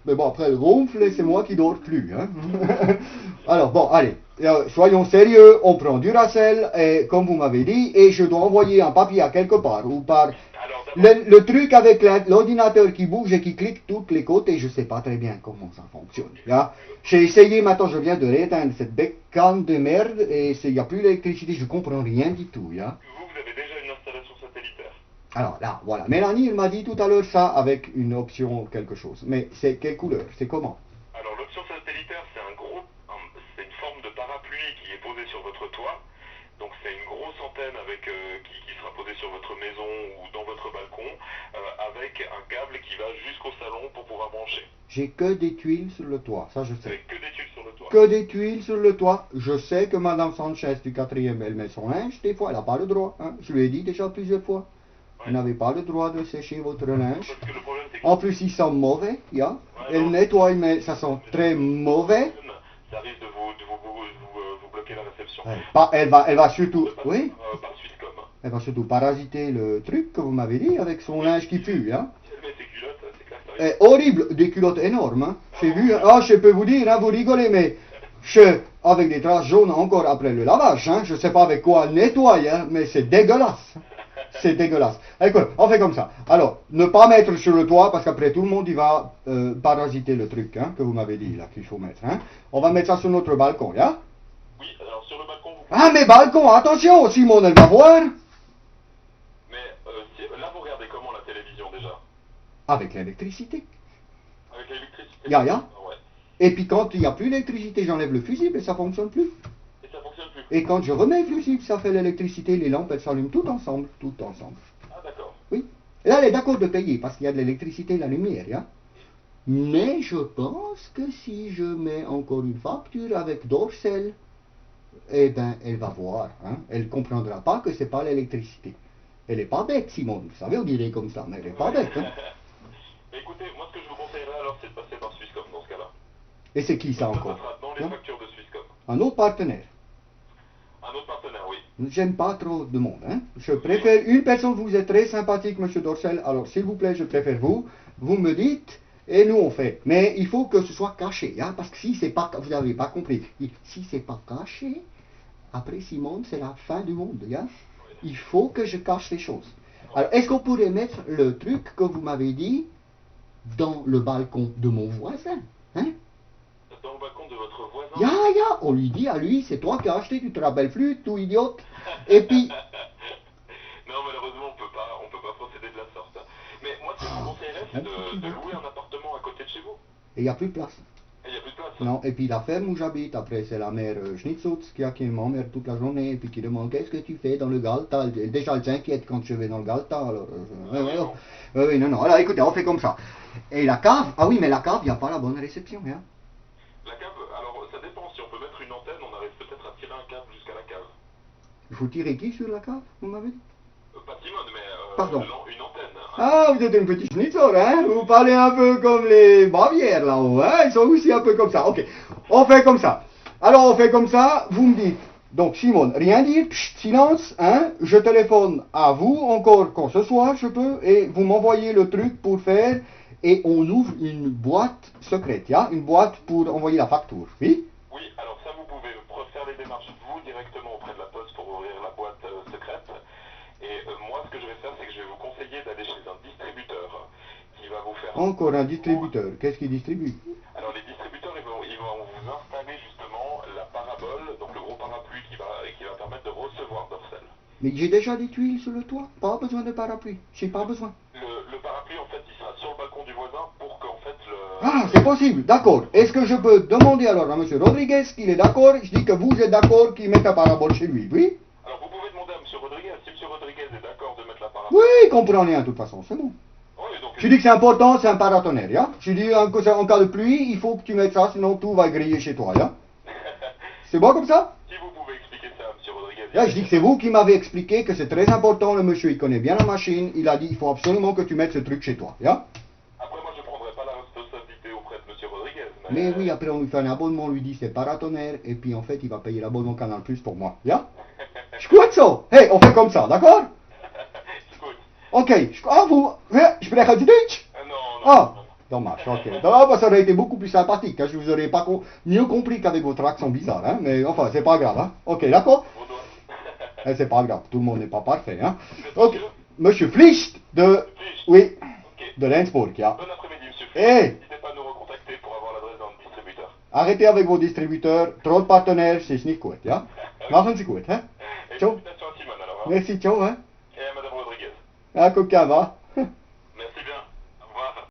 Mais bon, après, elle ronfle et c'est moi qui dors plus. Hein. Alors, bon, allez, soyons sérieux, on prend du Duracell, et, comme vous m'avez dit, et je dois envoyer un papier à quelque part, ou par... Le truc avec l'ordinateur qui bouge et qui clique tous les côtés, je ne sais pas très bien comment ça fonctionne. Hein. J'ai essayé, maintenant je viens de rééteindre cette bécane de merde, et il n'y a plus d'électricité, je ne comprends rien du tout. Hein. Vous avez déjà une installation satellitaire. Alors là, voilà. Mélanie, elle m'a dit tout à l'heure ça avec une option quelque chose. Mais c'est quelle couleur? C'est comment? Alors l'option satellitaire, c'est une forme de parapluie qui est posée sur votre toit. Donc c'est une grosse antenne qui sera posée sur votre maison ou dans votre balcon, avec un câble qui va jusqu'au salon pour pouvoir brancher. J'ai que des tuiles sur le toit, ça je sais. Avec que des tuiles sur le toit. Que des tuiles sur le toit. Je sais que Madame Sanchez du 4e, elle met son linge, des fois elle n'a pas le droit. Hein. Je lui ai dit déjà plusieurs fois. Vous n'avez pas le droit de sécher votre linge. En plus, ils sont mauvais, yeah. Elle nettoie, mais ça sent très mauvais. Ça risque de vous bloquer la réception. Elle va surtout, oui. Elle va surtout parasiter le truc que vous m'avez dit avec son linge qui pue, hein. C'est horrible, des culottes énormes. Hein. J'ai vu, je peux vous dire, hein, vous rigolez, mais avec des traces jaunes encore après le lavage, hein. Je ne sais pas avec quoi elle nettoie, hein, mais c'est dégueulasse. C'est dégueulasse. Écoute, on fait comme ça. Alors, ne pas mettre sur le toit, parce qu'après tout le monde, il va parasiter le truc hein, que vous m'avez dit, là, qu'il faut mettre. Hein. On va mettre ça sur notre balcon, hein. Oui, alors sur le balcon... Ah, mais balcon, attention, Simone, elle va voir. Mais là, vous regardez comment la télévision, déjà? Avec l'électricité. Avec l'électricité? Ya. Ouais. Et puis quand il n'y a plus d'électricité, j'enlève le fusible et ça ne fonctionne plus. Et quand je remets le fusible, ça fait l'électricité, les lampes, elles s'allument tout ensemble. Ah, d'accord. Oui. Et là, elle est d'accord de payer, parce qu'il y a de l'électricité et la lumière, hein. Mais je pense que si je mets encore une facture avec Dorcel, eh ben, elle va voir, hein. Elle ne comprendra pas que c'est pas l'électricité. Elle n'est pas bête, Simone. Vous savez, on dirait comme ça, mais elle n'est pas bête, hein. Écoutez, moi, ce que je vous conseillerais alors, c'est de passer par Swisscom dans ce cas-là. Et c'est qui ça encore? Ça sera dans les factures de Swisscom. Un autre partenaire. Un autre partenaire, oui. J'aime pas trop de monde. Hein. Je préfère une personne, vous êtes très sympathique, monsieur Dorcel, alors s'il vous plaît, je préfère vous. Vous me dites, et nous on fait. Mais il faut que ce soit caché, hein, parce que si c'est pas, vous n'avez pas compris, si c'est pas caché, après Simone, c'est la fin du monde. Hein. Il faut que je cache les choses. Alors, est-ce qu'on pourrait mettre le truc que vous m'avez dit dans le balcon de mon voisin, hein? Dans le balcon de votre voisin? Ya, on lui dit à lui, c'est toi qui as acheté, tu te rappelles plus, tout idiote. Et puis... Non, malheureusement, on peut pas procéder de la sorte. Mais moi, ce que je vous conseillerais, c'est de louer un appartement à côté de chez vous. Et il n'y a plus de place. Et il n'y a plus de place. Non, et puis la ferme où j'habite, après, c'est la mère Schnitzutz qui m'emmerde toute la journée, et puis qui demande qu'est-ce que tu fais dans le Galta. Déjà, elle s'inquiète quand je vais dans le Galta, alors... oui, non. Alors, écoutez, on fait comme ça. Et la cave, ah oui, mais la cave, il n'y a pas la bonne réception, hein. La cave, alors ça dépend, si on peut mettre une antenne, on arrive peut-être à tirer un câble jusqu'à la cave. Il faut tirer qui sur la cave, vous m'avez dit? Pas Simone, mais pardon. Une antenne. Hein. Ah, vous êtes une petite schnitzel, hein? Vous parlez un peu comme les Bavières là-haut, hein? Ils sont aussi un peu comme ça. Ok, on fait comme ça. Alors on fait comme ça, vous me dites. Donc Simone, rien dire, pchit, silence, hein? Je téléphone à vous encore quand ce soir je peux, et vous m'envoyez le truc pour faire, et on ouvre une boîte secrète, hein? Une boîte pour envoyer la facture, oui? Oui, alors ça vous pouvez faire les démarches vous directement auprès de la poste pour ouvrir la boîte secrète. Et moi, ce que je vais faire, c'est que je vais vous conseiller d'aller chez un distributeur qui va vous faire... Encore un distributeur. Qu'est-ce qu'il distribue? Alors, les distributeurs, ils vont vous installer justement la parabole, donc le gros parapluie qui va permettre de recevoir Dorcel. Mais j'ai déjà des tuiles sur le toit. Pas besoin de parapluie. J'ai pas besoin. Le parapluie, en fait, il sera sur le balcon du voisin pour qu'en fait Ah, c'est possible. D'accord. Est-ce que je peux demander alors à M. Rodriguez qu'il est d'accord? Je dis que vous êtes d'accord qu'il mette la parabole chez lui, oui? Alors, vous pouvez demander à M. Rodriguez. Si M. Rodriguez est d'accord de mettre la parabole... Oui, il comprend rien de toute façon, c'est bon. Oui, donc... Je dis que c'est important, c'est un paratonnerre, ya? Je dis en cas de pluie, il faut que tu mettes ça, sinon tout va griller chez toi, ya? C'est bon comme ça? Si vous pouvez expliquer ça à M. Rodriguez... Là, je dis que c'est vous qui m'avez expliqué que c'est très important, le monsieur, il connaît bien la machine, il a dit, il faut absolument que tu mettes ce truc chez toi, ya? Après, moi, je ne prendrai pas la responsabilité auprès de M. Rodriguez, Mais oui, après on lui fait un abonnement, on lui dit c'est paratonnerre, et puis en fait, il va payer l'abonnement Canal Plus pour moi, ya? Je crois ça. Hey, on fait comme ça, d'accord? Goed. Ok, vous, sprechen Sie Deutsch? Non. Ah, Dommage, ok. Ah, bah, ça aurait été beaucoup plus sympathique, hein. Je vous aurais pas mieux compris qu'avec votre accent bizarre, hein. Mais enfin, c'est pas grave, hein. Ok, d'accord. Eh, c'est pas grave, tout le monde n'est pas parfait, hein. Ok, Monsieur Pflicht de... Oui, de Lensburg, ja. Bon après-midi, monsieur Pflicht. Eh, N'hésitez pas à nous recontacter pour avoir l'adresse d'un distributeur. arrêtez avec vos distributeurs, trop de partenaires, c'est nicht gut, ja. Machen Sie gut, hein. Et Ciao. félicitations à Simone alors. Hein. Merci, ciao, hein. Et à Madame Rodriguez. Ah, coquin, va.